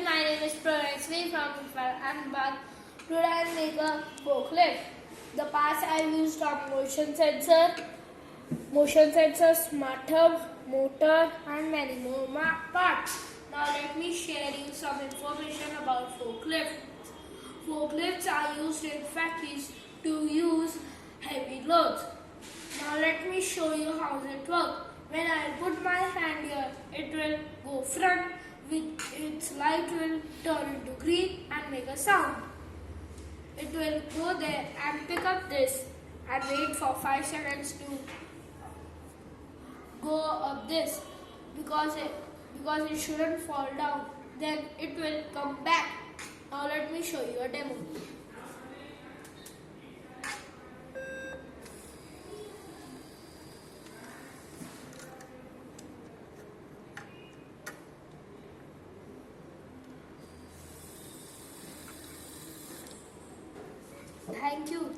my name is Pravir Mittra from RFL Ahmedabad. Today I make a forklift. The parts I used are motion sensor, smart hub, motor and many more parts. Now let me share you some information about forklifts. Forklifts are used in factories to use heavy loads. Now let me show you how it works. When I put my hand here, it will go front, with its light will turn into green and make a sound. It will go there and pick up this and wait for 5 seconds to go up this because it shouldn't fall down. Then it will come back. Now let me show you a demo. Thank you.